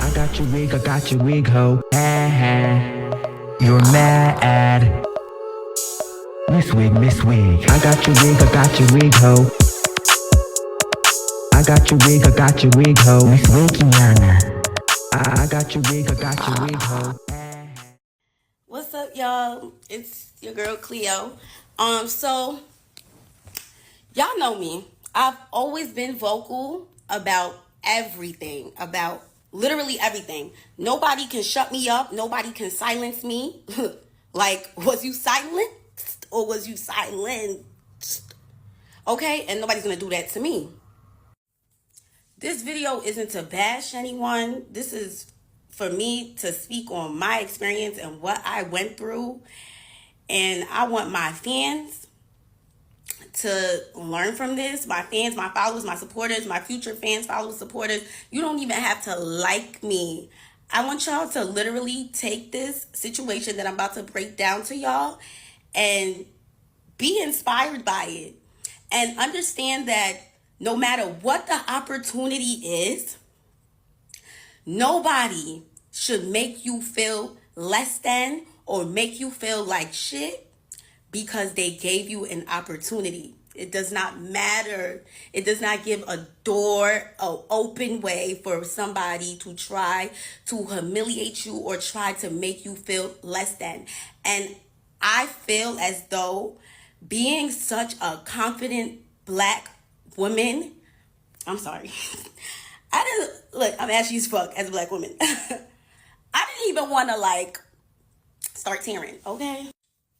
I got your wig, ho. You're mad. Miss Wig. I got your wig, ho. I got your wig, ho. Miss Wigiana. I got your wig, ho. What's up, y'all? It's your girl Cleo. So y'all know me. I've always been vocal about everything, about literally everything. Nobody can shut me up. Nobody can silence me. Like, was you silenced or was you silenced? Okay, and nobody's gonna do that to me. This video isn't to bash anyone. This is for me to speak on my experience and what I went through. And I want my fans to learn from this. My fans, my followers, my supporters, my future fans, followers, supporters. You don't even have to like me. I want y'all to literally take this situation that I'm about to break down to y'all and be inspired by it. And understand that no matter what the opportunity is, nobody should make you feel less than or make you feel like shit because they gave you an opportunity. It does not matter. It does not give a door, an open way for somebody to try to humiliate you or try to make you feel less than. And I feel as though being such a confident black woman, I'm sorry. I'm ashy as fuck as a black woman. I didn't even want to start tearing, okay?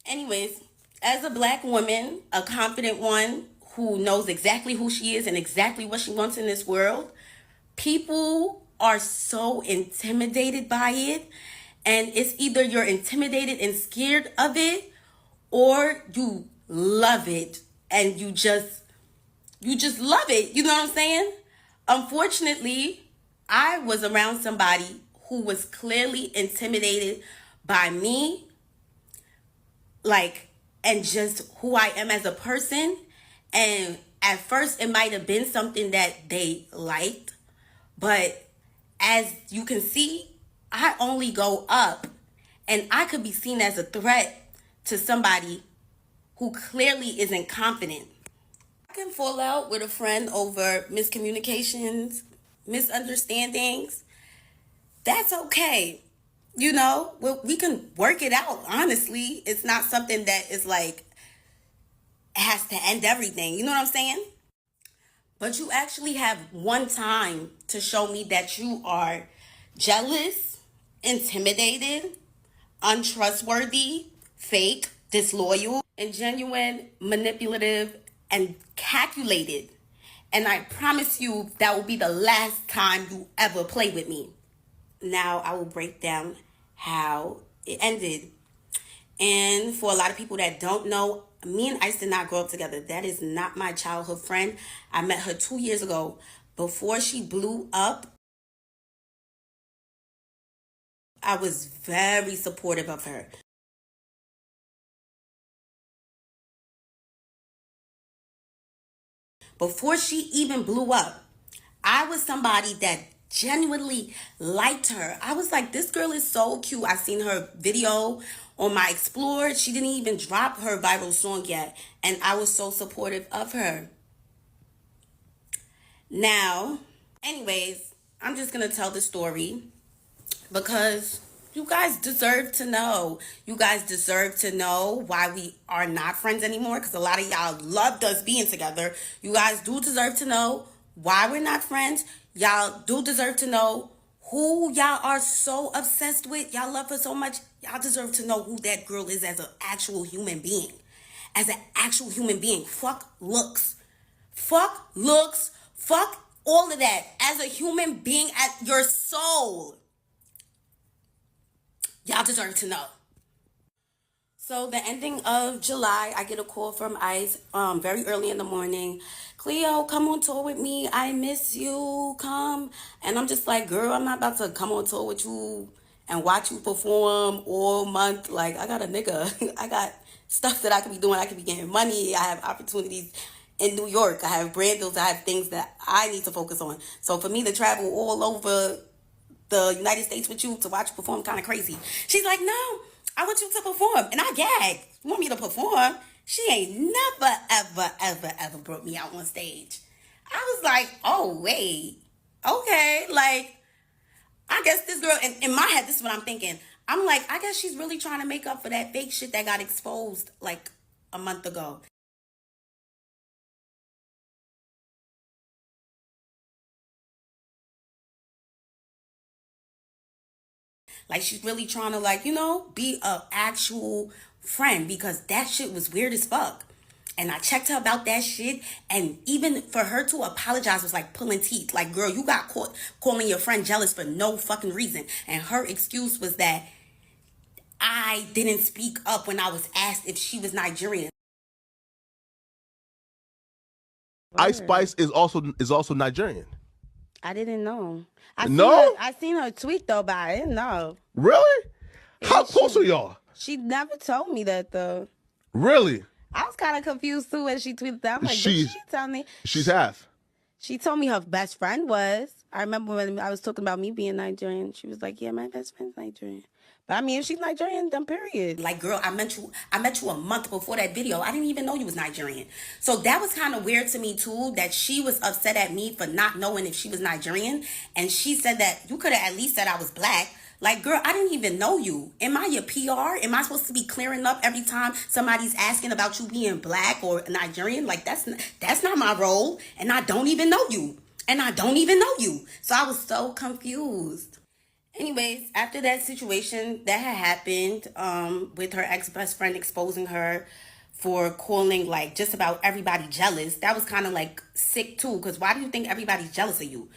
Anyways, as a black woman, a confident one who knows exactly who she is and exactly what she wants in this world, people are so intimidated by it. And it's either you're intimidated and scared of it or you love it and you just love it. You know what I'm saying? Unfortunately, I was around somebody who was clearly intimidated by me, and just who I am as a person. And at first, it might have been something that they liked. But as you can see, I only go up. And I could be seen as a threat to somebody who clearly isn't confident. I can fall out with a friend over miscommunications, misunderstandings. That's okay. You know, we can work it out. Honestly, it's not something that is has to end everything. You know what I'm saying? But you actually have one time to show me that you are jealous, intimidated, untrustworthy, fake, disloyal, and genuine, manipulative, and calculated. And I promise you that will be the last time you ever play with me. Now I will break down how it ended. And for a lot of people that don't know, me and Ice did not grow up together. That is not my childhood friend. I met her 2 years ago. Before she blew up, I was very supportive of her. Before she even blew up, I was somebody that genuinely liked her. I was like, this girl is so cute. I seen her video on my Explore. She didn't even drop her viral song yet. And I was so supportive of her. Now, anyways, I'm just going to tell the story because you guys deserve to know. You guys deserve to know why we are not friends anymore, because a lot of y'all loved us being together. You guys do deserve to know why we're not friends. Y'all do deserve to know who y'all are so obsessed with. Y'all love her so much. Y'all deserve to know who that girl is as an actual human being. As an actual human being. Fuck looks. Fuck looks. Fuck all of that. As a human being, at your soul. Y'all deserve to know. So the ending of July, I get a call from Ice very early in the morning. Cleo, come on tour with me. I miss you. Come. And I'm just like, girl, I'm not about to come on tour with you and watch you perform all month. Like, I got a nigga. I got stuff that I could be doing. I could be getting money. I have opportunities in New York. I have brand deals. I have things that I need to focus on. So for me to travel all over the United States with you to watch you perform kind of crazy. She's like, no, I want you to perform. And I gagged. You want me to perform? She ain't never, ever, ever, ever brought me out on stage. I was like, oh, wait. Okay. Like, I guess this girl, in my head, this is what I'm thinking. I'm like, I guess she's really trying to make up for that fake shit that got exposed like a month ago. Like, she's really trying to, like, be a actual friend, because that shit was weird as fuck. And I checked her about that shit, and even for her to apologize was like pulling teeth. Like, girl, you got caught calling your friend jealous for no fucking reason. And her excuse was that I didn't speak up when I was asked if she was Nigerian. Ice Spice is also Nigerian. I didn't know. I seen her tweet though, but I didn't know. Really? How close are y'all? She never told me that though. Really? I was kind of confused too when she tweeted that. I'm like, did she tell me? She's half. She told me her best friend was. I remember when I was talking about me being Nigerian. She was like, yeah, my best friend's Nigerian. But I mean, if she's Nigerian, then period. Like, girl, I met you a month before that video. I didn't even know you was Nigerian. So that was kind of weird to me too, that she was upset at me for not knowing if she was Nigerian. And she said that you could have at least said I was black. Like, girl, I didn't even know you. Am I your PR? Am I supposed to be clearing up every time somebody's asking about you being black or Nigerian? Like, that's not my role. And I don't even know you. So I was so confused. Anyways, after that situation that had happened with her ex-best friend exposing her for calling like just about everybody jealous, that was kind of like sick too. Because why do you think everybody's jealous of you?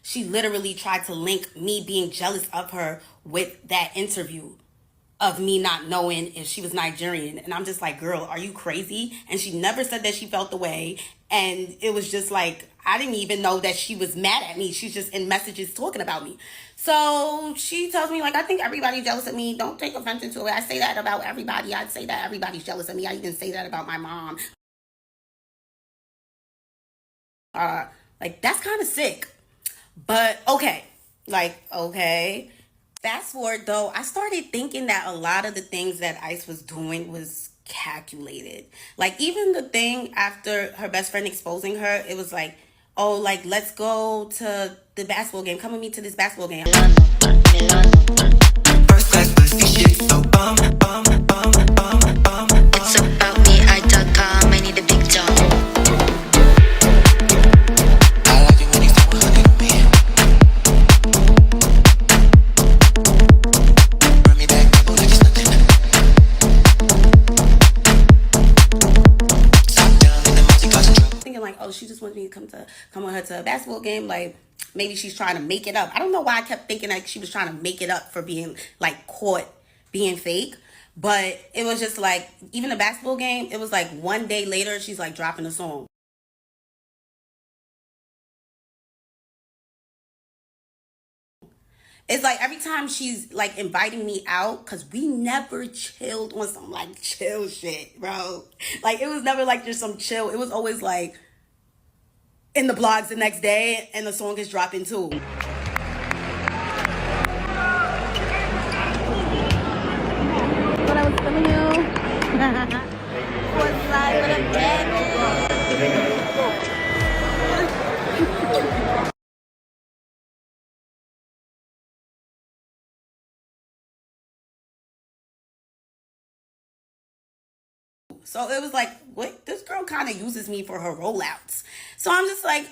She literally tried to link me being jealous of her with that interview of me not knowing if she was Nigerian. And I'm just like, girl, are you crazy? And she never said that she felt the way. And it was just like, I didn't even know that she was mad at me. She's just in messages talking about me. So she tells me, like, I think everybody's jealous of me. Don't take offense to it. I say that about everybody. I'd say that everybody's jealous of me. I even say that about my mom. Like, that's kind of sick. But okay. Fast forward though, I started thinking that a lot of the things that Ice was doing was calculated. Like, even the thing after her best friend exposing her, it was like, oh, like, let's go to the basketball game. Come with me to this basketball game. First class pussy shit, so it's about me, I.com, I need a big job. I like it when you throw a hood at me. Bring me back, people like it's nothing. Top down in the multi-class truck. Thinking like, oh, she just wants me to come with her to a basketball game. Like, maybe she's trying to make it up. I don't know why I kept thinking like she was trying to make it up for being like caught being fake. But it was just like, even the basketball game, it was like one day later, she's like dropping a song. It's like every time she's like inviting me out, because we never chilled on some like chill shit, bro. Like, it was never like just some chill. It was always like in the blogs the next day and the song is dropping too. But I was feeling slide with a baby. So it was like, what? This girl kind of uses me for her rollouts. So I'm just like,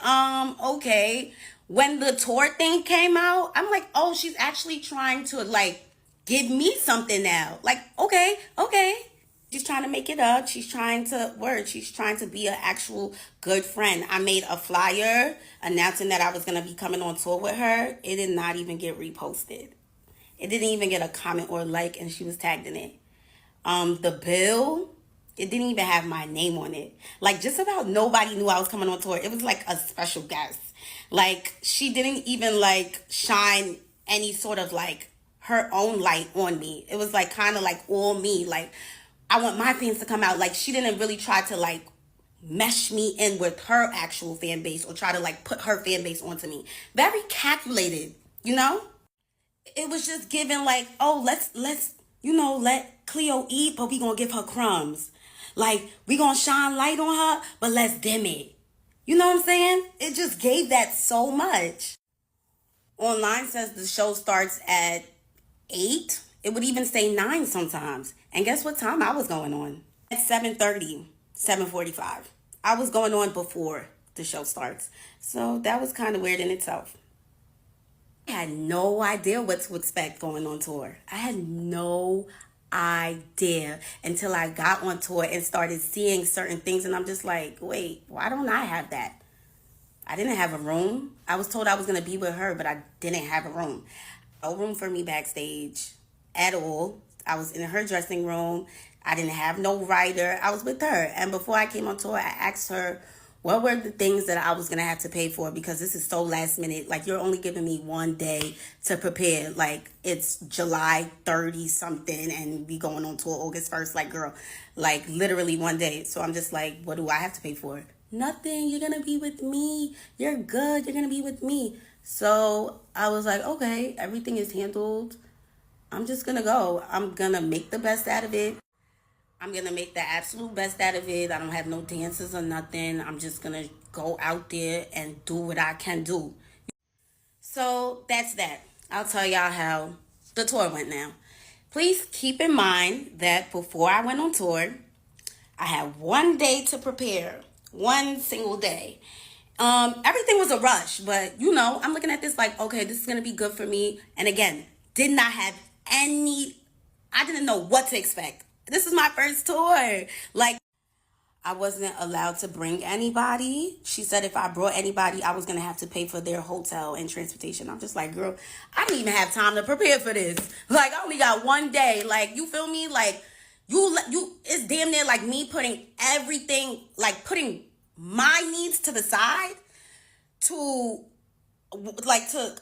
okay. When the tour thing came out, I'm like, oh, she's actually trying to like give me something now. Like, okay. She's trying to make it up. She's trying to be an actual good friend. I made a flyer announcing that I was going to be coming on tour with her. It did not even get reposted. It didn't even get a comment or like, and she was tagged in it. The bill, it didn't even have my name on it. Like, just about nobody knew I was coming on tour. It was like a special guest. Like, she didn't even like shine any sort of like her own light on me. It was like kind of like all me. Like, I want my fans to come out. Like, she didn't really try to like mesh me in with her actual fan base or try to like put her fan base onto me. Very calculated, you know? It was just given like, oh, let's let Cleo eat, but we gonna give her crumbs. Like, we gonna shine light on her, but let's dim it. You know what I'm saying? It just gave that so much. Online says the show starts at 8. It would even say 9 sometimes. And guess what time I was going on? At 7:30, 7:45. I was going on before the show starts. So that was kind of weird in itself. I had no idea what to expect going on tour. I had no idea until I got on tour and started seeing certain things. And I'm just like, wait, why don't I have that? I didn't have a room. I was told I was going to be with her, but I didn't have a room. No room for me backstage at all. I was in her dressing room. I didn't have no writer. I was with her. And before I came on tour, I asked her, what were the things that I was going to have to pay for? Because this is so last minute. Like, you're only giving me one day to prepare. Like, it's July 30 something and we going on tour August 1st. Like, girl, like literally one day. So I'm just like, what do I have to pay for? Nothing. You're going to be with me. You're good. You're going to be with me. So I was like, okay, everything is handled. I'm just going to go. I'm going to make the best out of it. I'm going to make the absolute best out of it. I don't have no dances or nothing. I'm just going to go out there and do what I can do. So that's that. I'll tell y'all how the tour went now. Please keep in mind that before I went on tour, I had one day to prepare. One single day. Everything was a rush, but I'm looking at this like, okay, this is going to be good for me. And again, did not have I didn't know what to expect. This is my first tour. Like, I wasn't allowed to bring anybody. She said if I brought anybody, I was going to have to pay for their hotel and transportation. I'm just like, girl, I didn't even have time to prepare for this. Like, I only got one day. Like, you feel me? Like, it's damn near like me putting everything, like putting my needs to the side to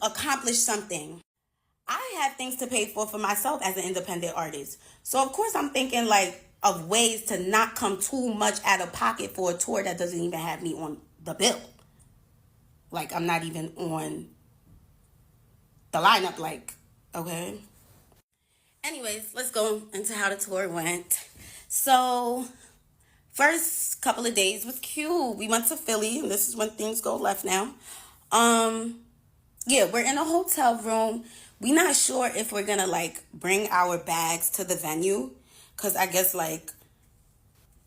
accomplish something. I have things to pay for myself as an independent artist. So, of course, I'm thinking, like, of ways to not come too much out of pocket for a tour that doesn't even have me on the bill. Like, I'm not even on the lineup, like, okay. Anyways, let's go into how the tour went. So, first couple of days was cute. We went to Philly, and this is when things go left now. Yeah, we're in a hotel room. We're not sure if we're gonna like bring our bags to the venue, because I guess like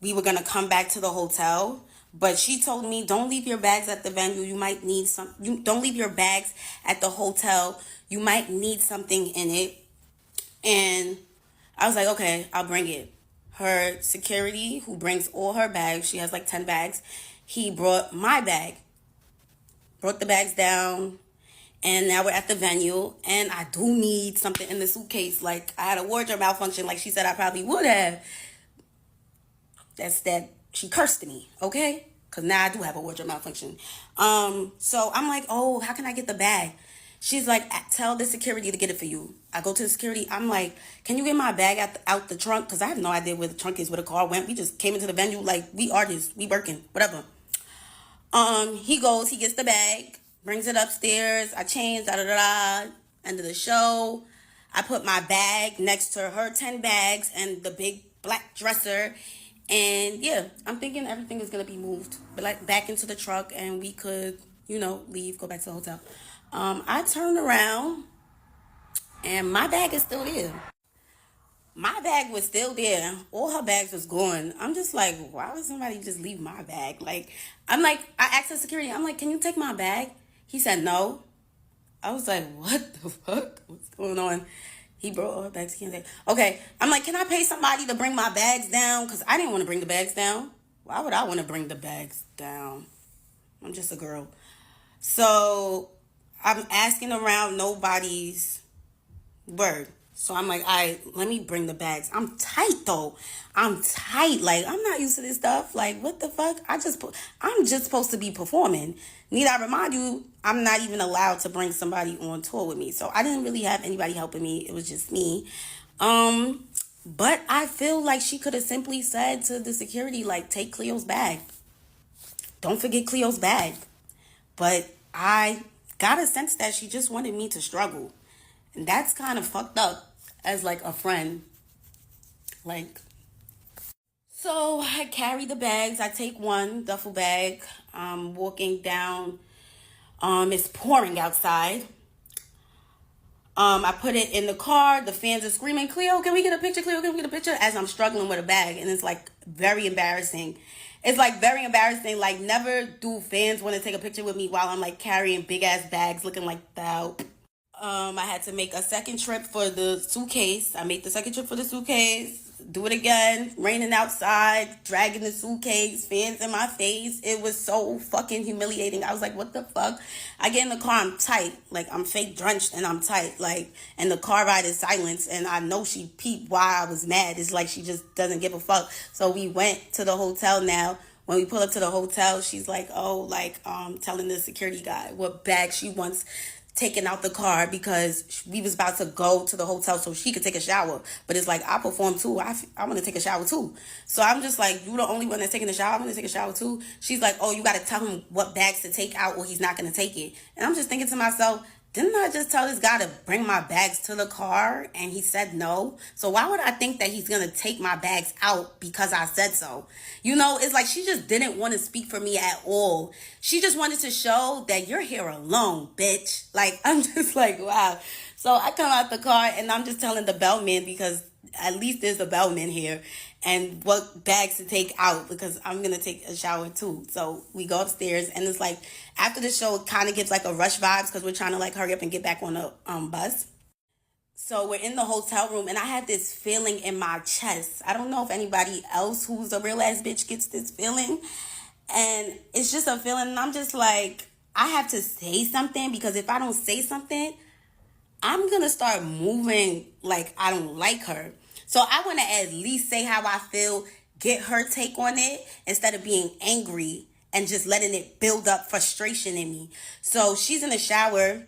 we were gonna come back to the hotel. But she told me, don't leave your bags at the venue. You might need don't leave your bags at the hotel. You might need something in it. And I was like, okay, I'll bring it. Her security, who brings all her bags, she has like 10 bags. He brought my bag. Brought the bags down. And now we're at the venue, and I do need something in the suitcase. Like, I had a wardrobe malfunction, like she said I probably would have. That's that she cursed me, okay? Because now I do have a wardrobe malfunction. So I'm like, oh, how can I get the bag? She's like, tell the security to get it for you. I go to the security. I'm like, can you get my bag out the trunk? Because I have no idea where the trunk is, where the car went. We just came into the venue like, we artists, we working, whatever. He goes, he gets the bag. Brings it upstairs. I change, End of the show. I put my bag next to her 10 bags and the big black dresser. And yeah, I'm thinking everything is going to be moved back into the truck and we could, leave, go back to the hotel. I turned around and my bag is still there. My bag was still there. All her bags was gone. I'm just like, why would somebody just leave my bag? Like, I asked the security, I'm like, can you take my bag? He said no. I was like, what the fuck? What's going on? He brought all her bags. He can't take. Okay, I'm like, can I pay somebody to bring my bags down? Because I didn't want to bring the bags down. Why would I want to bring the bags down? I'm just a girl. So I'm asking around, nobody's word. So I'm like, all right, let me bring the bags. I'm tight though. I'm tight. Like, I'm not used to this stuff. Like, what the fuck? I'm just supposed to be performing. Need I remind you, I'm not even allowed to bring somebody on tour with me. So I didn't really have anybody helping me. It was just me. But I feel like she could have simply said to the security, like, take Cleo's bag. Don't forget Cleo's bag. But I got a sense that she just wanted me to struggle. And that's kind of fucked up as like a friend. Like, so I carry the bags. I take one duffel bag. I'm walking down. It's pouring outside. I put it in the car. The fans are screaming, Cleo, can we get a picture? Cleo, can we get a picture? As I'm struggling with a bag. And it's like very embarrassing. It's like very embarrassing. Like, never do fans want to take a picture with me while I'm like carrying big ass bags looking like that. I had to make a second trip for the suitcase. I made the second trip for the suitcase. Do it again. Raining outside, dragging the suitcase, fans in my face. It was so fucking humiliating. I was like, what the fuck? I get in the car, I'm tight. Like, I'm fake drenched and I'm tight. Like, and the car ride is silence. And I know she peeped why I was mad. It's like she just doesn't give a fuck. So we went to the hotel now. When we pull up to the hotel, she's like, telling the security guy what bag she wants taken out the car because we was about to go to the hotel so she could take a shower. But it's like, I perform too. I want to take a shower too. So I'm just like, you the only one that's taking a shower? I'm going to take a shower too. She's like, oh, you got to tell him what bags to take out or he's not going to take it. And I'm just thinking to myself, didn't I just tell this guy to bring my bags to the car and he said no? So why would I think that he's going to take my bags out because I said so? It's like she just didn't want to speak for me at all. She just wanted to show that you're here alone, bitch. Like, I'm just like, wow. So I come out the car and I'm just telling the bellman because at least there's a bellman here and what bags to take out because I'm going to take a shower too. So we go upstairs and it's like after the show, it kind of gives like a rush vibes because we're trying to like hurry up and get back on the bus. So we're in the hotel room and I had this feeling in my chest. I don't know if anybody else who's a real ass bitch gets this feeling. And it's just a feeling and I'm just like, I have to say something because if I don't say something, I'm going to start moving like I don't like her. So I want to at least say how I feel, get her take on it instead of being angry and just letting it build up frustration in me. So she's in the shower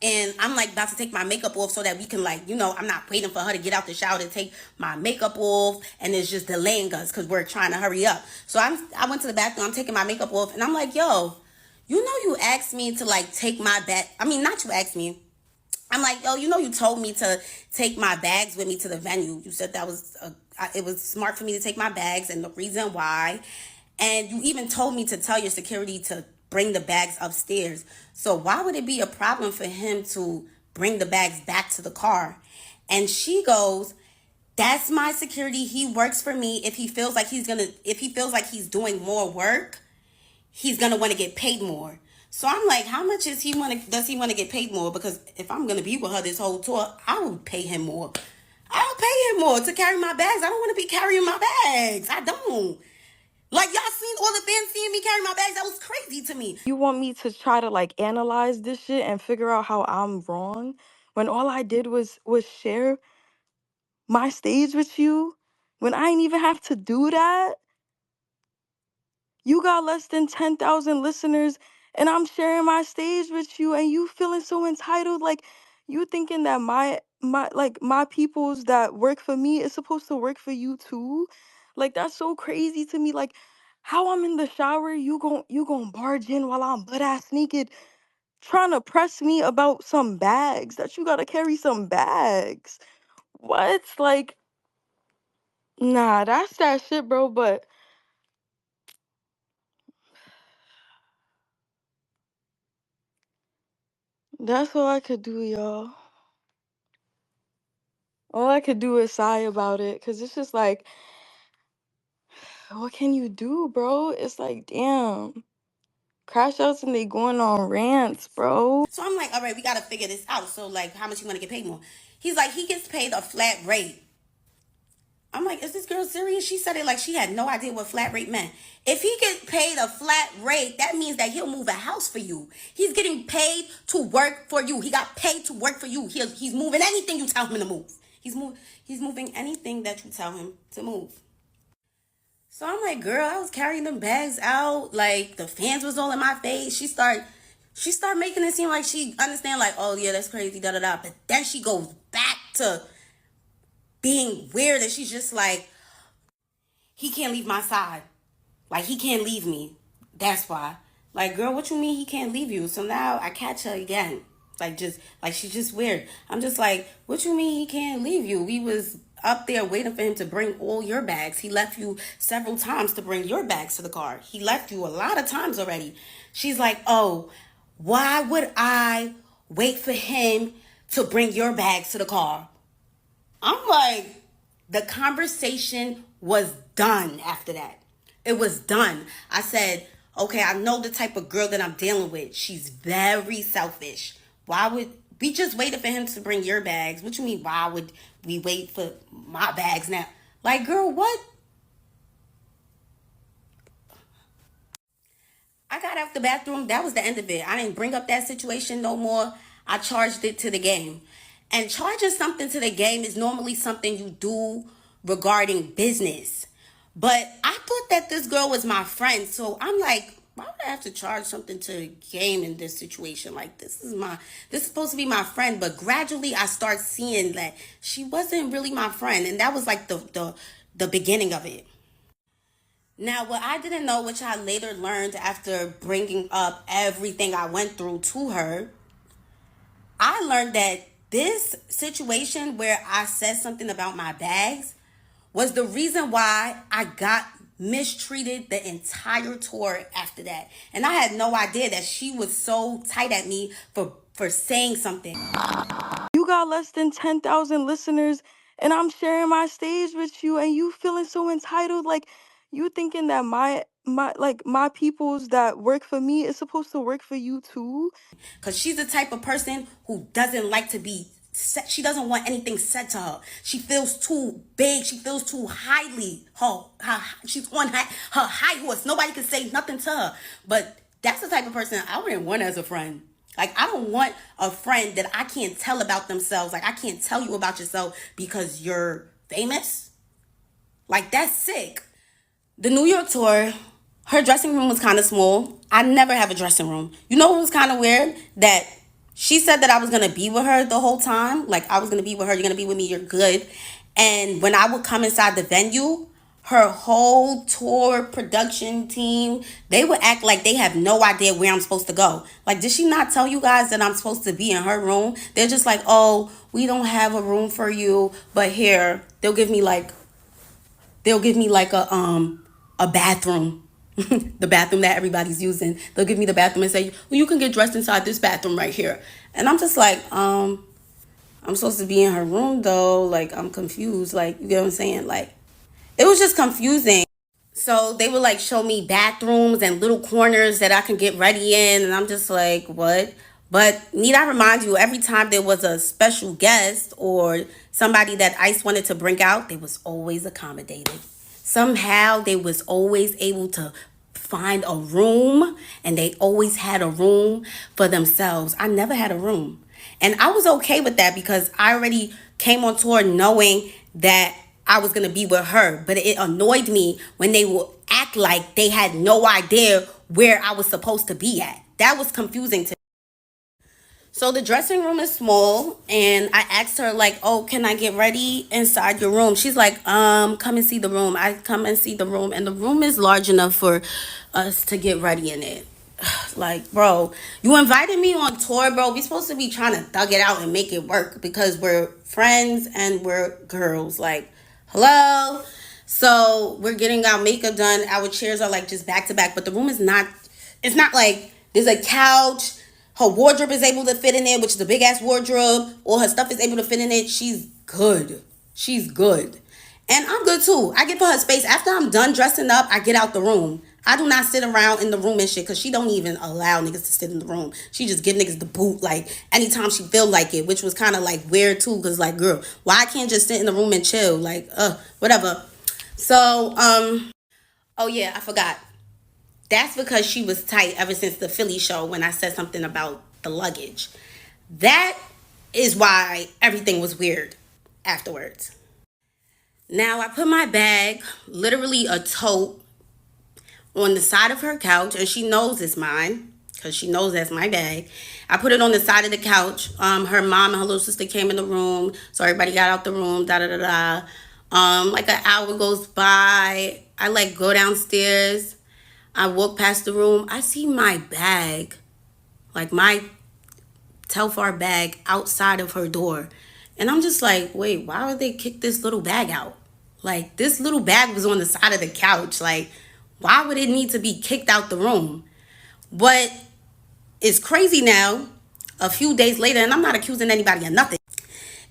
and I'm like about to take my makeup off so that we can I'm not waiting for her to get out the shower to take my makeup off and it's just delaying us because we're trying to hurry up. So I went to the bathroom, I'm taking my makeup off and I'm like, yo, you asked me to like take my bag. I mean, not you asked me. I'm like, yo, you told me to take my bags with me to the venue. You said that it was smart for me to take my bags and the reason why. And you even told me to tell your security to bring the bags upstairs. So why would it be a problem for him to bring the bags back to the car? And she goes, that's my security. He works for me. If he feels like he's doing more work, he's going to want to get paid more. So I'm like, how much does he want to get paid more? Because if I'm going to be with her this whole tour, I will pay him more. I'll pay him more to carry my bags. I don't want to be carrying my bags. I don't. Like, y'all seen all the fans seeing me carry my bags? That was crazy to me. You want me to try to like analyze this shit and figure out how I'm wrong when all I did was share my stage with you when I ain't even have to do that? You got less than 10,000 listeners and I'm sharing my stage with you and you feeling so entitled, like you thinking that my peoples that work for me is supposed to work for you too? Like that's so crazy to me. Like how I'm in the shower, you gon' barge in while I'm butt ass naked trying to press me about some bags, that you gotta carry some bags. What? Like, nah, that's that shit, bro. But that's all I could do, y'all. All I could do is sigh about it, cause it's just like, what can you do, bro? It's like, damn, crash outs and they going on rants, bro. So I'm like, all right, we got to figure this out. So, like, how much you want to get paid more? He's like, he gets paid a flat rate. I'm like, is this girl serious? She said it like she had no idea what flat rate meant. If he gets paid a flat rate, that means that he'll move a house for you. He's getting paid to work for you. He got paid to work for you. He's moving anything you tell him to move. He's moving anything that you tell him to move. So I'm like, girl, I was carrying them bags out. Like, the fans was all in my face. She started making it seem like she understand, like, oh yeah, that's crazy, da da da. But then she goes back to being weird, and she's just like, he can't leave my side. Like, he can't leave me. That's why. Like, girl, what you mean he can't leave you? So now I catch her again. Like she's just weird. I'm just like, what you mean he can't leave you? We was up there waiting for him to bring all your bags. He left you several times to bring your bags to the car. He left you a lot of times already. She's like, oh, why would I wait for him to bring your bags to the car? I'm like, the conversation was done after that. It was done. I said, okay, I know the type of girl that I'm dealing with. She's very selfish. Why would we just waited for him to bring your bags? What you mean, why would we wait for my bags now? Like, girl, what? I got out the bathroom. That was the end of it. I didn't bring up that situation no more. I charged it to the game. And charging something to the game is normally something you do regarding business. But I thought that this girl was my friend. So I'm like, why would I have to charge something to the game in this situation? Like, this is supposed to be my friend. But gradually I start seeing that she wasn't really my friend. And that was like the beginning of it. Now, what I didn't know, which I later learned after bringing up everything I went through to her, I learned that this situation where I said something about my bags was the reason why I got mistreated the entire tour after that. And I had no idea that she was so tight at me for saying something. You got less than 10,000 listeners, and I'm sharing my stage with you, and you feeling so entitled. Like, you thinking that my peoples that work for me is supposed to work for you too? Because she's the type of person who doesn't like to be said. She doesn't want anything said to her. She feels too big. She feels too highly. She's on her high horse. Nobody can say nothing to her. But that's the type of person I wouldn't want as a friend. Like, I don't want a friend that I can't tell about themselves. Like, I can't tell you about yourself because you're famous. Like, that's sick. The New York tour, her dressing room was kind of small. I never have a dressing room. You know what was kind of weird? That she said that I was going to be with her the whole time. Like, I was going to be with her. You're going to be with me. You're good. And when I would come inside the venue, her whole tour production team, they would act like they have no idea where I'm supposed to go. Like, did she not tell you guys that I'm supposed to be in her room? They're just like, oh, we don't have a room for you. But here, they'll give me like a bathroom. The bathroom that everybody's using. They'll give me the bathroom and say, well, you can get dressed inside this bathroom right here. And I'm just like, I'm supposed to be in her room though. Like, I'm confused. Like, you get what I'm saying? Like, it was just confusing. So they would like show me bathrooms and little corners that I can get ready in. And I'm just like, what? But need I remind you, every time there was a special guest or somebody that ICE wanted to bring out, they was always accommodated. Somehow they was always able to find a room, and they always had a room for themselves. I never had a room. And I was okay with that because I already came on tour knowing that I was going to be with her. But it annoyed me when they would act like they had no idea where I was supposed to be at. That was confusing to me. So the dressing room is small, and I asked her like, oh, can I get ready inside your room? She's like, come and see the room. I come and see the room, and the room is large enough for us to get ready in it. Like, bro, you invited me on tour, bro. We supposed to be trying to thug it out and make it work because we're friends and we're girls. Like, hello. So we're getting our makeup done. Our chairs are like just back to back, but the room is not. It's not like there's a couch. Her wardrobe is able to fit in there, which is a big ass wardrobe. All her stuff is able to fit in it. She's good. She's good. And I'm good too. I give her space. After I'm done dressing up, I get out the room. I do not sit around in the room and shit because she don't even allow niggas to sit in the room. She just give niggas the boot like anytime she feel like it, which was kind of like weird too because like, girl, why I can't just sit in the room and chill? Like, whatever. So, oh yeah, I forgot. That's because she was tight ever since the Philly show when I said something about the luggage. That is why everything was weird afterwards. Now I put my bag, literally a tote, on the side of her couch, and she knows it's mine because she knows that's my bag. I put it on the side of the couch. Her mom and her little sister came in the room, so everybody got out the room. Da da da da. Like an hour goes by. I like go downstairs. I walk past the room. I see my bag, like my Telfar bag, outside of her door, and I'm just like, wait, why would they kick this little bag out? Like, this little bag was on the side of the couch. Like, why would it need to be kicked out the room? But it's crazy now, a few days later, and I'm not accusing anybody of nothing.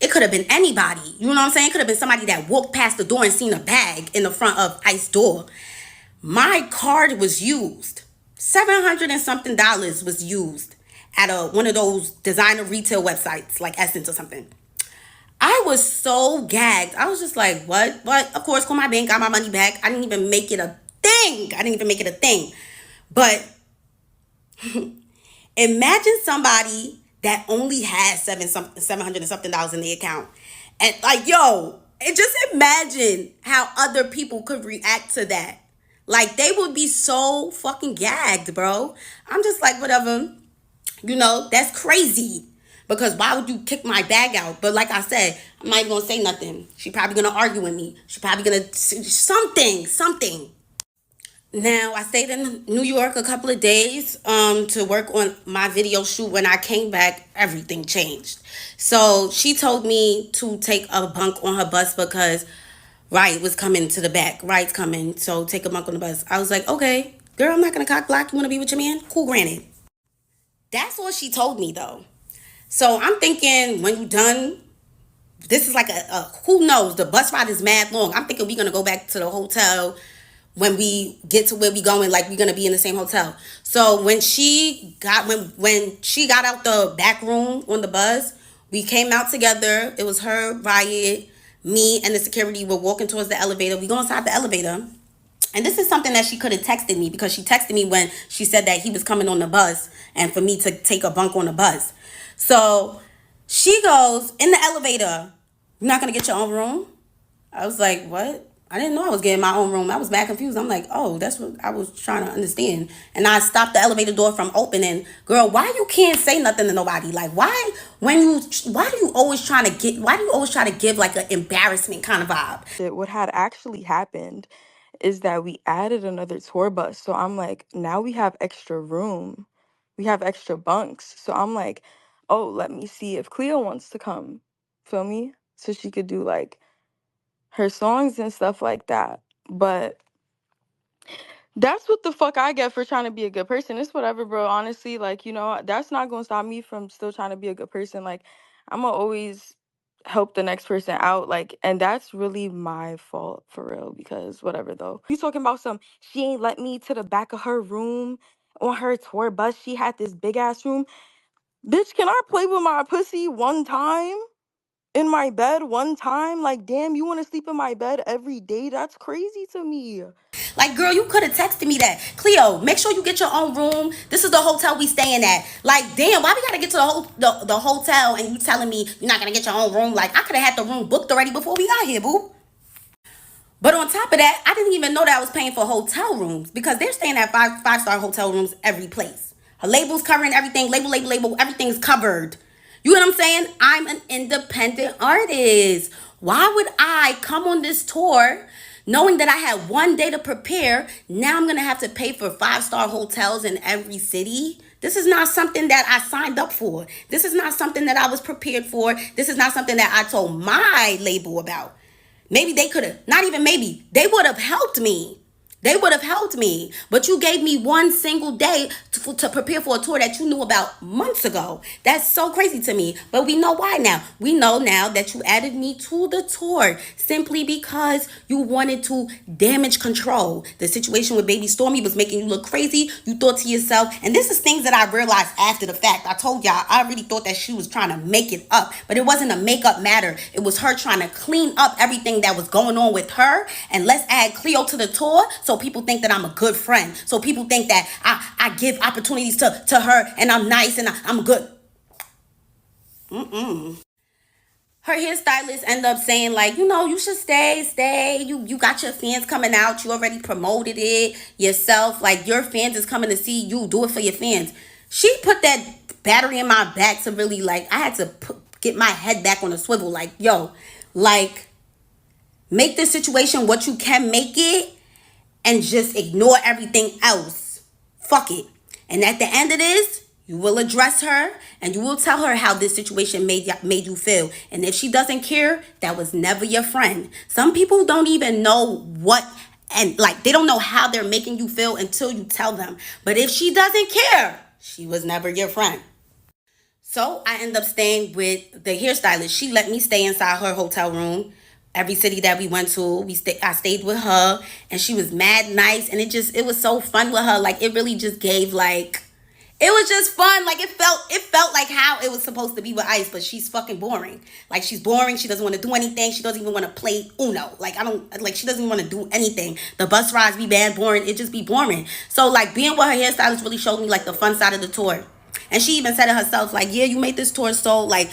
It could have been anybody. You know what I'm saying? It could have been somebody that walked past the door and seen a bag in the front of Ice's door. My card was used. $700 and something was used at one of those designer retail websites like Essence or something. I was so gagged. I was just like, what? What? Of course, call my bank, got my money back. I didn't even make it a thing. But imagine somebody that only has $700 and something in the account. And like, yo, and just imagine how other people could react to that. Like, they would be so fucking gagged, bro. I'm just like, whatever. You know, that's crazy. Because why would you kick my bag out? But like I said, I'm not even going to say nothing. She probably going to argue with me. She probably going to... Something. Now, I stayed in New York a couple of days to work on my video shoot. When I came back, everything changed. So she told me to take a bunk on her bus because Riot was coming to the back. Riot's coming, so take a bunk on the bus. I was like, okay, girl, I'm not going to cock block. You want to be with your man? Cool, granted. That's what she told me, though. So I'm thinking, when you done, this is like a who knows, the bus ride is mad long. I'm thinking we're going to go back to the hotel when we get to where we going, like we're going to be in the same hotel. So when she got out the back room on the bus, we came out together. It was her, Riot, me, and the security were walking towards the elevator. We go inside the elevator. And this is something that she could have texted me, because she texted me when she said that he was coming on the bus and for me to take a bunk on the bus. So she goes, in the elevator, you're not going to get your own room? I was like, what? I didn't know I was getting my own room. I was mad confused. I'm like, oh, that's what I was trying to understand. And I stopped the elevator door from opening. Girl, why you can't say nothing to nobody? Like, why do you always try to give like an embarrassment kind of vibe? What had actually happened is that we added another tour bus. So I'm like, now we have extra room. We have extra bunks. So I'm like, oh, let me see if Cleo wants to come. Feel me? So she could do like her songs and stuff like that. But that's what the fuck I get for trying to be a good person. It's whatever, bro. Honestly, like, that's not gonna stop me from still trying to be a good person. Like, I'm gonna always help the next person out. Like, and that's really my fault for real. Because whatever though. You talking about she ain't let me to the back of her room on her tour bus. She had this big ass room. Bitch, can I play with my pussy one time? In my bed one time? Like, damn, you wanna sleep in my bed every day? That's crazy to me. Like, girl, you could have texted me that. Cleo, make sure you get your own room. This is the hotel we staying at. Like, damn, why we gotta get to the hotel and you telling me you're not gonna get your own room? Like, I could have had the room booked already before we got here, boo. But on top of that, I didn't even know that I was paying for hotel rooms, because they're staying at five-star hotel rooms every place. Her label's covering everything. Label, everything's covered. You know what I'm saying? I'm an independent artist. Why would I come on this tour knowing that I had one day to prepare? Now I'm going to have to pay for 5-star hotels in every city. This is not something that I signed up for. This is not something that I was prepared for. This is not something that I told my label about. Maybe they could have, not even maybe, they would have helped me. They would have helped me. But you gave me one single day to prepare for a tour that you knew about months ago. That's so crazy to me. But we know why now. We know now that you added me to the tour simply because you wanted to damage control. The situation with Baby Stormy was making you look crazy. You thought to yourself, and this is things that I realized after the fact. I told y'all, I really thought that she was trying to make it up. But it wasn't a make-up matter. It was her trying to clean up everything that was going on with her. And let's add Cleo to the tour so people think that I'm a good friend. So people think that I give opportunities to her and I'm nice and I'm good. Her hairstylist end up saying like, you should stay. You got your fans coming out. You already promoted it yourself. Like your fans is coming to see you. Do it for your fans. She put that battery in my back to really like, I had to get my head back on a swivel. Like, yo, like make this situation what you can make it and just ignore everything else. Fuck it. And at the end of this, you will address her and you will tell her how this situation made you feel. And if she doesn't care, that was never your friend. Some people don't even know what, and like they don't know how they're making you feel until you tell them. But if she doesn't care, she was never your friend. So I end up staying with the hairstylist. She let me stay inside her hotel room. Every city that we went to, I stayed with her, and she was mad nice, and it was so fun with her. Like it really just gave like, it was just fun. Like it felt like how it was supposed to be with Ice, but she's fucking boring. Like she's boring. She doesn't want to do anything. She doesn't even want to play Uno. She doesn't even want to do anything. The bus rides be bad, boring. It just be boring. So like being with her hairstylist really showed me like the fun side of the tour. And she even said it herself, like, yeah, you made this tour so like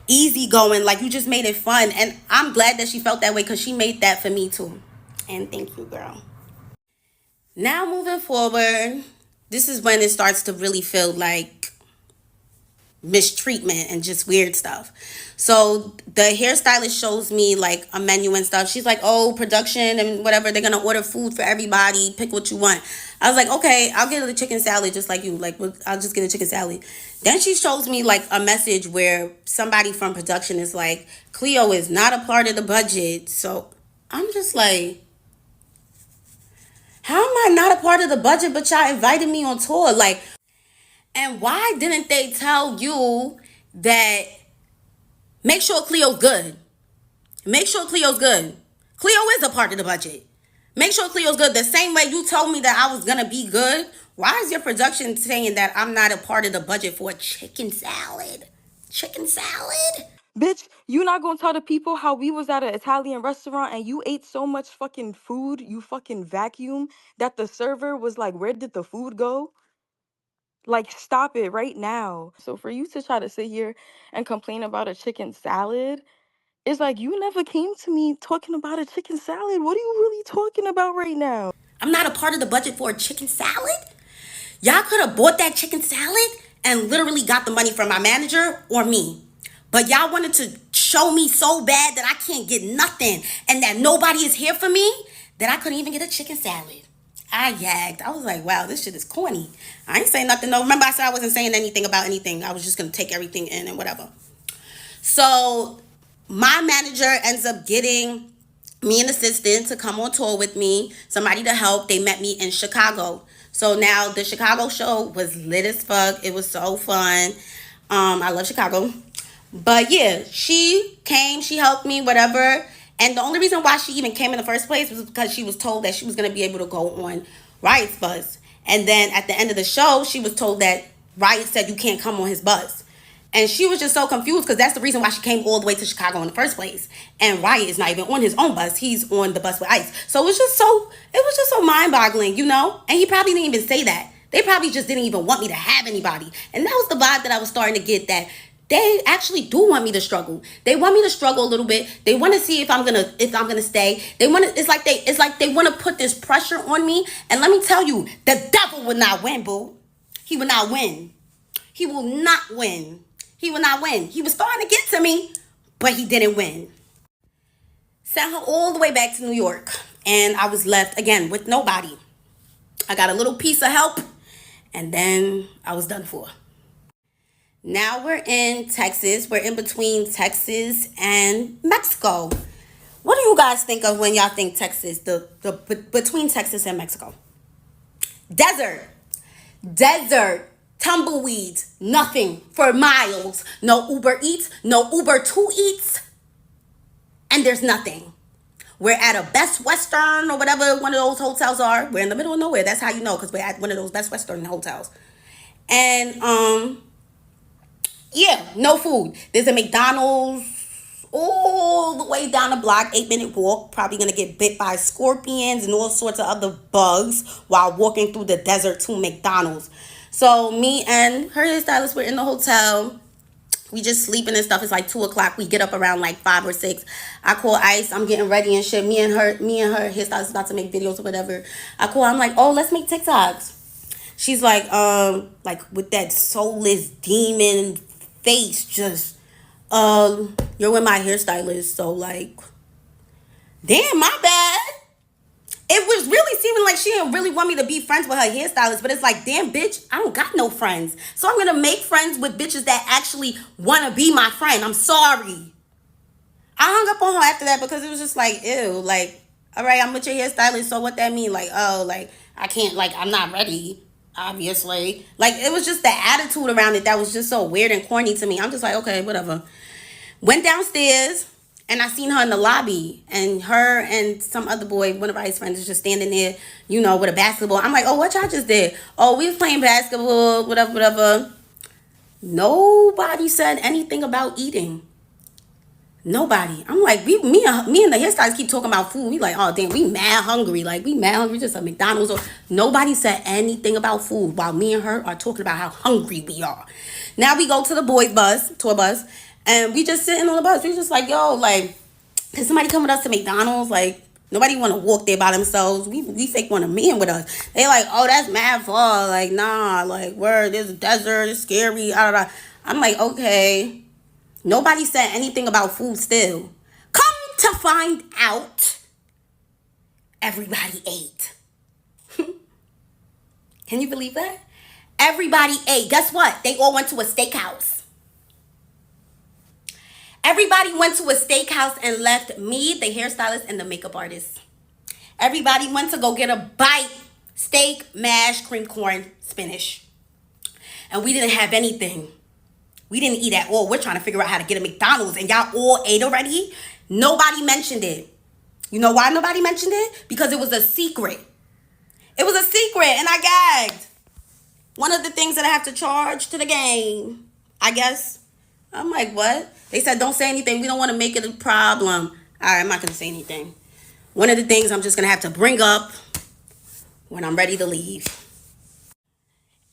easy going, like you just made it fun. And I'm glad that she felt that way because she made that for me too. And thank you, girl. Now moving forward, this is when it starts to really feel like mistreatment and just weird stuff. So the hairstylist shows me like a menu and stuff. She's like, oh, production and whatever, they're gonna order food for everybody, pick what you want. I was like, okay, I'll get a chicken salad just like you. Like, I'll just get a chicken salad. Then she shows me like a message where somebody from production is like, Cleo is not a part of the budget. So I'm just like, how am I not a part of the budget but y'all invited me on tour? Like, and why didn't they tell you that make sure Cleo's good? Make sure Cleo's good. Cleo is a part of the budget. Make sure Cleo's good. The same way you told me that I was going to be good. Why is your production saying that I'm not a part of the budget for a chicken salad? Chicken salad? Bitch, you not gonna tell the people how we was at an Italian restaurant and you ate so much fucking food, you fucking vacuum, that the server was like, where did the food go? Like, stop it right now. So for you to try to sit here and complain about a chicken salad, it's like you never came to me talking about a chicken salad. What are you really talking about right now? I'm not a part of the budget for a chicken salad? Y'all could have bought that chicken salad and literally got the money from my manager or me. But y'all wanted to show me so bad that I can't get nothing and that nobody is here for me that I couldn't even get a chicken salad. I yagged. I was like, wow, this shit is corny. I ain't saying nothing though. Remember I said I wasn't saying anything about anything. I was just going to take everything in and whatever. So my manager ends up getting me an assistant to come on tour with me, somebody to help. They met me in Chicago. So now the Chicago show was lit as fuck. It was so fun. I love Chicago. But yeah, she came, she helped me, whatever. And the only reason why she even came in the first place was because she was told that she was going to be able to go on Riot's bus. And then at the end of the show, she was told that Riot said you can't come on his bus. And she was just so confused because that's the reason why she came all the way to Chicago in the first place. And Riot is not even on his own bus. He's on the bus with Ice. So it was just so mind-boggling, you know? And he probably didn't even say that. They probably just didn't even want me to have anybody. And that was the vibe that I was starting to get, that they actually do want me to struggle. They want me to struggle a little bit. They want to see if I'm gonna stay. It's like they want to put this pressure on me. And let me tell you, the devil will not win, boo. He will not win. He will not win. He will not win. He was starting to get to me, but he didn't win. Sent her all the way back to New York. And I was left again with nobody. I got a little piece of help, and then I was done for. Now we're in Texas. We're in between Texas and Mexico. What do you guys think of when y'all think Texas, between Texas and Mexico? Desert. Desert. Tumbleweeds. Nothing for miles. No Uber Eats. No Uber to Eats. And there's nothing. We're at a Best Western or whatever one of those hotels are. We're in the middle of nowhere. That's how you know, because we're at one of those Best Western hotels. And yeah, no food. There's a McDonald's all the way down the block, 8-minute walk. Probably gonna get bit by scorpions and all sorts of other bugs while walking through the desert to McDonald's. So me and her hairstylist were in the hotel. We just sleeping and stuff. It's like 2 o'clock. We get up around like 5 or 6. I call Ice. I'm getting ready and shit. Me and her hairstylist about to make videos or whatever. I call. I'm like, oh, let's make TikToks. She's like with that soulless demon face, just, you're with my hairstylist, so like, damn, my bad. It was really seeming like she didn't really want me to be friends with her hairstylist, but it's like, damn, bitch, I don't got no friends. So I'm gonna make friends with bitches that actually wanna be my friend. I'm sorry. I hung up on her after that because it was just like, ew, like, all right, I'm with your hairstylist, so what that mean? Like, oh, like, I can't, like, I'm not ready, obviously. Like, it was just the attitude around it that was just so weird and corny to me. I'm just like, okay, whatever. Went downstairs, and I seen her in the lobby, and her and some other boy, one of Ice's friends, is just standing there, you know, with a basketball. I'm like, oh, what y'all just did? Oh, we was playing basketball, whatever, whatever. Nobody said anything about eating. Nobody. I'm like, me and the hairstylist keep talking about food. We like, oh, damn, we mad hungry. Like, we mad hungry, just at McDonald's. Or nobody said anything about food while me and her are talking about how hungry we are. Now we go to the boys' bus, tour bus, and we just sitting on the bus. We just like, yo, like, can somebody come with us to McDonald's? Like, nobody want to walk there by themselves. We fake want to meet with us. They like, oh, that's mad far. Like, nah, like, word, there's a desert, it's scary. I'm like, okay. Nobody said anything about food still. Come to find out, everybody ate. Can you believe that? Everybody ate. Guess what? They all went to a steakhouse. Everybody went to a steakhouse and left me, the hairstylist, and the makeup artist. Everybody went to go get a bite. Steak, mash, cream corn, spinach. And we didn't have anything. We didn't eat at all. We're trying to figure out how to get a McDonald's, and y'all all ate already? Nobody mentioned it. You know why nobody mentioned it? Because it was a secret. It was a secret, and I gagged. One of the things that I have to charge to the game, I guess. I'm like, what? They said, don't say anything. We don't want to make it a problem. All right, I'm not going to say anything. One of the things I'm just going to have to bring up when I'm ready to leave.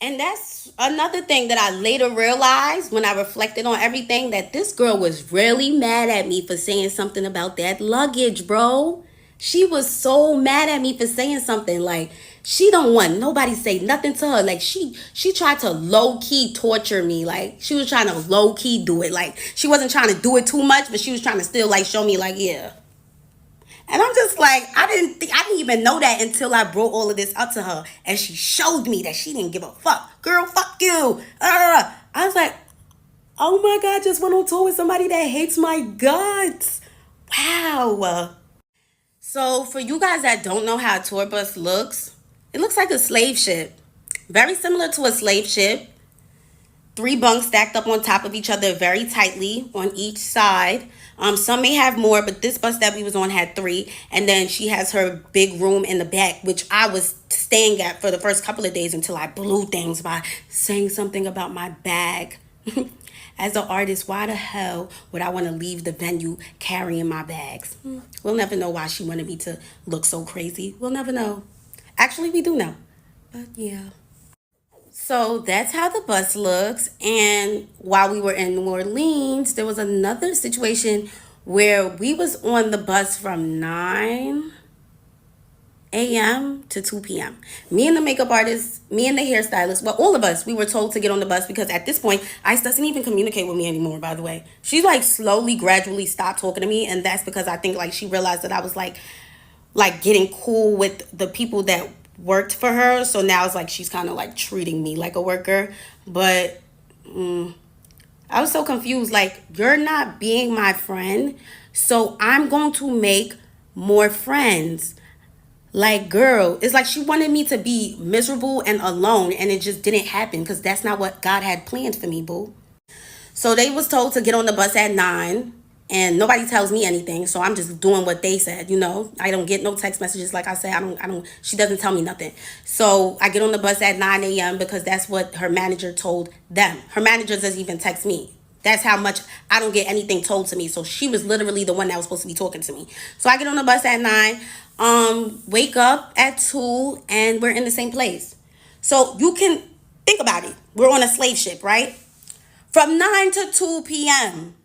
And that's another thing that I later realized when I reflected on everything, that this girl was really mad at me for saying something about that luggage, bro. She was so mad at me for saying something. Like, she don't want nobody say nothing to her. Like, she tried to low-key torture me. Like, she was trying to low-key do it. Like, she wasn't trying to do it too much, but she was trying to still, like, show me, like, yeah. And I'm just like, I didn't even know that until I brought all of this up to her. And she showed me that she didn't give a fuck. Girl, fuck you. I was like, oh my God, just went on tour with somebody that hates my guts. Wow. So for you guys that don't know how a tour bus looks, it looks like a slave ship. Very similar to a slave ship. 3 bunks stacked up on top of each other very tightly on each side. Some may have more, but this bus that we was on had 3. And then she has her big room in the back, which I was staying at for the first couple of days until I blew things by saying something about my bag. As an artist, why the hell would I want to leave the venue carrying my bags? We'll never know why she wanted me to look so crazy. We'll never know. Actually, we do know. But yeah. So that's how the bus looks. And while we were in New Orleans, there was another situation where we was on the bus from 9 a.m. to 2 p.m. Me and the makeup artist, me and the hairstylist, well, all of us, we were told to get on the bus because at this point, Ice doesn't even communicate with me anymore, by the way. She like slowly, gradually stopped talking to me. And that's because I think like she realized that I was like getting cool with the people that worked for her. So now it's like she's kind of like treating me like a worker. But I was so confused. Like, you're not being my friend. So I'm going to make more friends. Like, girl, it's like she wanted me to be miserable and alone, and it just didn't happen because that's not what God had planned for me, boo. So they was told to get on the bus at 9, and nobody tells me anything, so I'm just doing what they said. I don't get no text messages. Like I said, I don't. She doesn't tell me nothing. So I get on the bus at 9 a.m. because that's what her manager told them. Her manager doesn't even text me. That's how much I don't get anything told to me. So she was literally the one that was supposed to be talking to me. So I get on the bus at 9, wake up at 2, and we're in the same place. So you can think about it. We're on a slave ship, right? From 9 to 2 p.m.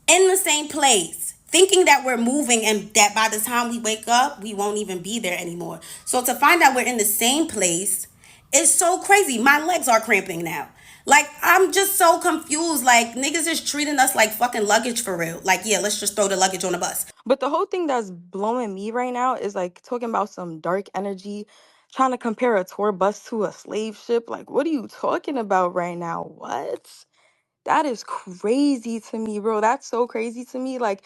in the same place, thinking that we're moving and that by the time we wake up, we won't even be there anymore. So to find out we're in the same place is so crazy. My legs are cramping now. Like, I'm just so confused. Like, niggas is treating us like fucking luggage for real. Like, yeah, let's just throw the luggage on the bus. But the whole thing that's blowing me right now is like talking about some dark energy, trying to compare a tour bus to a slave ship. Like, what are you talking about right now? What? That is crazy to me, bro. That's so crazy to me. Like,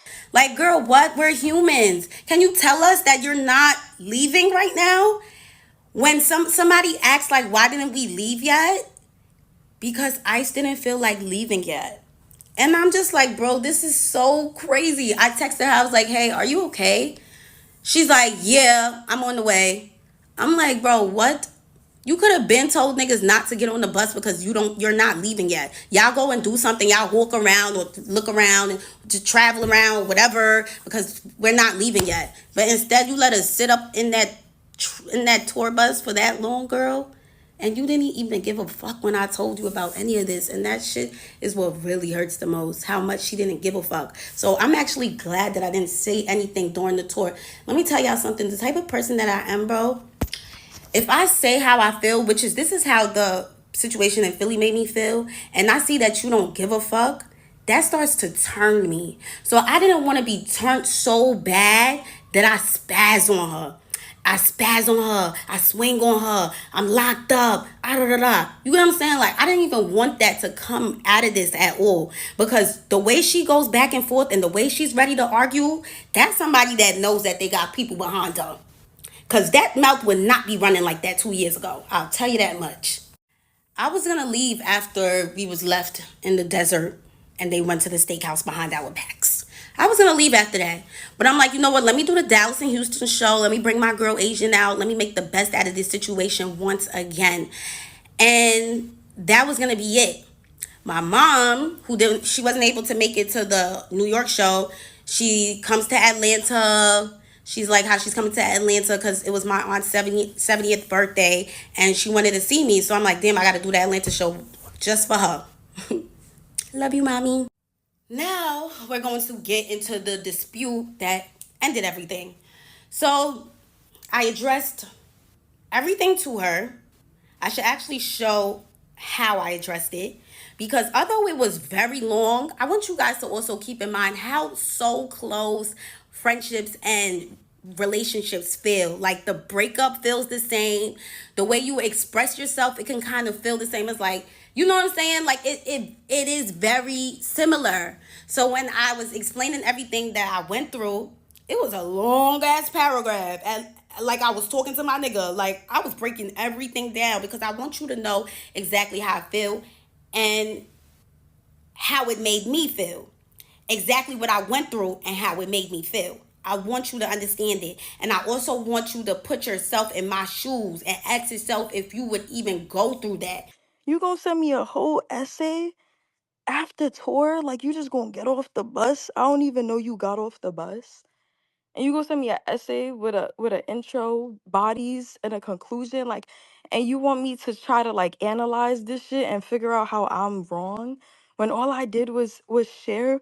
girl, what? We're humans. Can you tell us that you're not leaving right now? When somebody asks, like, why didn't we leave yet? Because Ice didn't feel like leaving yet. And I'm just like, bro, this is so crazy. I texted her, I was like, hey, are you okay? She's like, yeah, I'm on the way. I'm like, bro, what? You could have been told niggas not to get on the bus because you're not leaving yet. Y'all go and do something. Y'all walk around or look around and just travel around, whatever, because we're not leaving yet. But instead, you let us sit up in that tour bus for that long, girl. And you didn't even give a fuck when I told you about any of this. And that shit is what really hurts the most. How much she didn't give a fuck. So I'm actually glad that I didn't say anything during the tour. Let me tell y'all something. The type of person that I am, bro, if I say how I feel, which is this is how the situation in Philly made me feel, and I see that you don't give a fuck, that starts to turn me. So I didn't want to be turned so bad that I spaz on her. I spaz on her. I swing on her. I'm locked up. Ah, da, da, da. You know what I'm saying? Like, I didn't even want that to come out of this at all. Because the way she goes back and forth and the way she's ready to argue, that's somebody that knows that they got people behind her. Because that mouth would not be running like that 2 years ago. I'll tell you that much. I was going to leave after we was left in the desert and they went to the steakhouse behind our backs. I was going to leave after that. But I'm like, you know what? Let me do the Dallas and Houston show. Let me bring my girl Asian out. Let me make the best out of this situation once again. And that was going to be it. My mom, she wasn't able to make it to the New York show. She comes to Atlanta. She's like how she's coming to Atlanta because it was my aunt's 70th birthday and she wanted to see me. So I'm like, damn, I got to do the Atlanta show just for her. Love you, mommy. Now we're going to get into the dispute that ended everything. So I addressed everything to her. I should actually show how I addressed it because although it was very long, I want you guys to also keep in mind how so close friendships and relationships feel. Like the breakup feels the same. The way you express yourself, it can kind of feel the same as like, you know what I'm saying? Like it is very similar. So when I was explaining everything that I went through, it was a long ass paragraph. And like I was talking to my nigga. Like I was breaking everything down because I want you to know exactly how I feel and how it made me feel. Exactly what I went through and how it made me feel. I want you to understand it. And I also want you to put yourself in my shoes and ask yourself if you would even go through that. you gonna send me a whole essay after tour? Like, you just gonna get off the bus? I don't even know you got off the bus. And you gonna send me an essay with an intro, bodies, and a conclusion? Like, and you want me to try to like analyze this shit and figure out how I'm wrong when all I did was share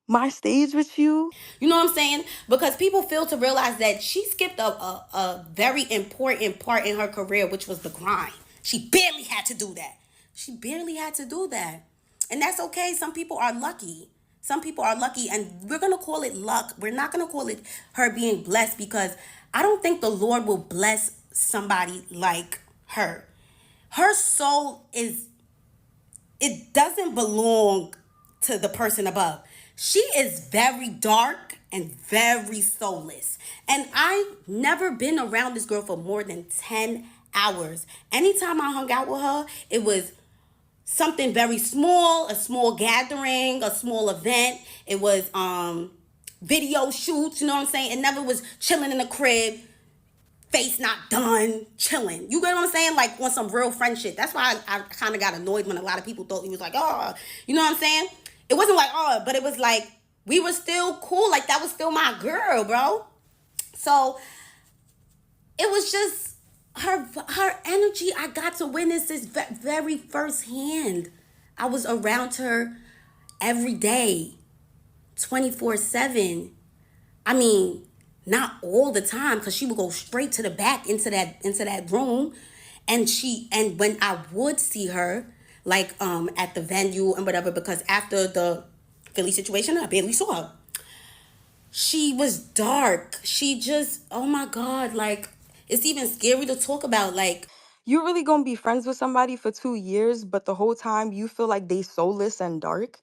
my stage with you. You know what I'm saying? Because people fail to realize that she skipped a very important part in her career, which was the grind. She barely had to do that. She barely had to do that. And that's okay. Some people are lucky. Some people are lucky, and we're going to call it luck. We're not going to call it her being blessed, because I don't think the Lord will bless somebody like her. Her soul is, it doesn't belong to the person above. She is very dark and very soulless. And I've never been around this girl for more than 10 hours. Anytime I hung out with her, it was something very small, a small gathering, a small event. It was video shoots, you know what I'm saying? It never was chilling in the crib, face not done, chilling. You get what I'm saying? Like on some real friend shit. That's why I kind of got annoyed when a lot of people thought he was like, oh, you know what I'm saying? It wasn't like, oh, but it was like, we were still cool. Like that was still my girl, bro. So it was just her energy. I got to witness this very firsthand. I was around her every day, 24/7. I mean, not all the time, because she would go straight to the back into that room. And when I would see her, like at the venue and whatever, because after the Philly situation, I barely saw her. She was dark. She just, oh my God, like it's even scary to talk about. Like, You really gonna be friends with somebody for 2 years, but the whole time you feel like they soulless and dark?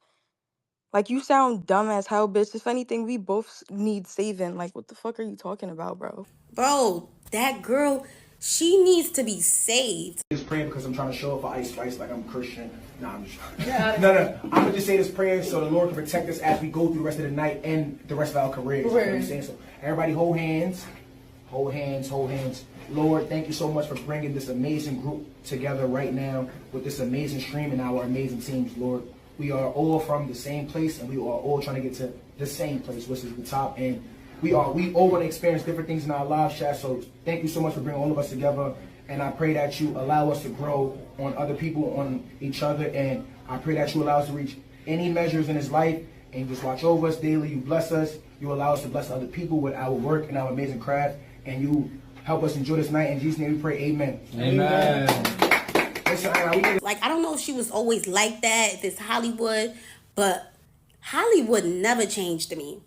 Like, you sound dumb as hell, bitch. If anything, we both need saving. Like, what the fuck are you talking about, bro? bro, that girl, she needs to be saved. This prayer because I'm trying to show up for Ice Spice like I'm a Christian. Nah, I'm just no. I'm gonna just say this prayer so the Lord can protect us as we go through the rest of the night and the rest of our careers. You know what I'm saying? So everybody hold hands. Hold hands, hold hands. Lord, thank you so much for bringing this amazing group together right now with this amazing stream and our amazing teams, Lord. We are all from the same place, and we are all trying to get to the same place, which is the top. And we all want to experience different things in our lives, Chad. So thank you so much for bringing all of us together. And I pray that you allow us to grow on other people, on each other. And I pray that you allow us to reach any measures in this life and just watch over us daily. You bless us. You allow us to bless other people with our work and our amazing craft. And you help us enjoy this night. In Jesus' name we pray, amen. Amen. Like, I don't know if she was always like that, if it's Hollywood, but Hollywood never changed me.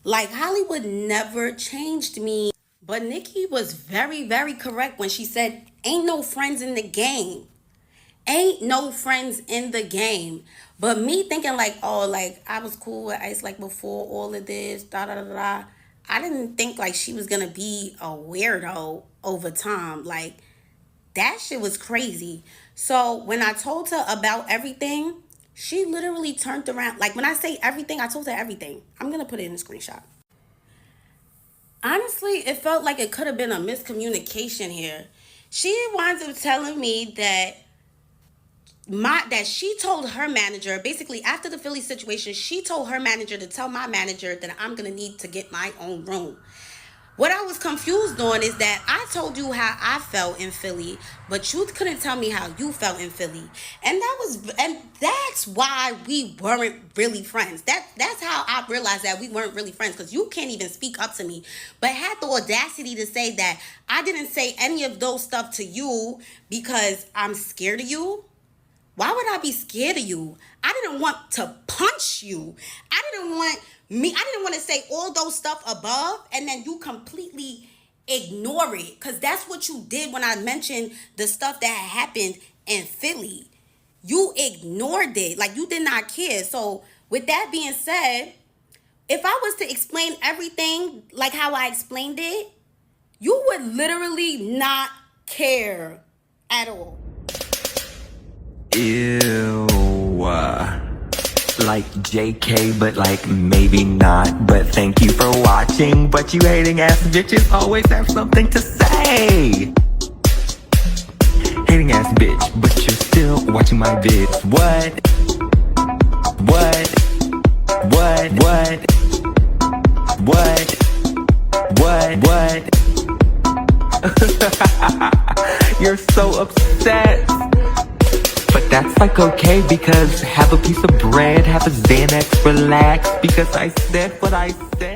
Like, Hollywood never changed me. But Nikki was very, very correct when she said, ain't no friends in the game. Ain't no friends in the game. But me thinking like, oh, like, I was cool with Ice, like, before all of this, da-da-da-da. I didn't think, like, she was going to be a weirdo over time. Like, that shit was crazy. So when I told her about everything, she literally turned around. Like, when I say everything, I told her everything. I'm going to put it in a screenshot. Honestly, it felt like it could have been a miscommunication here. She winds up telling me that she told her manager, basically after the Philly situation, she told her manager to tell my manager that I'm going to need to get my own room. What I was confused on is that I told you how I felt in Philly, but you couldn't tell me how you felt in Philly. And that's why we weren't really friends. That's how I realized that we weren't really friends, because you can't even speak up to me, but had the audacity to say that I didn't say any of those stuff to you because I'm scared of you. Why would I be scared of you? I didn't want to punch you. I didn't want to say all those stuff above and then you completely ignore it. Because that's what you did when I mentioned the stuff that happened in Philly. You ignored it. Like, you did not care. So with that being said, if I was to explain everything like how I explained it, you would literally not care at all. Ew. Like JK, but like maybe not. But thank you for watching. But you hating ass bitches always have something to say. Hating ass bitch, but you're still watching my vids. What? You're so upset. But that's like okay, because have a piece of bread, have a Xanax, relax, because I said what I said.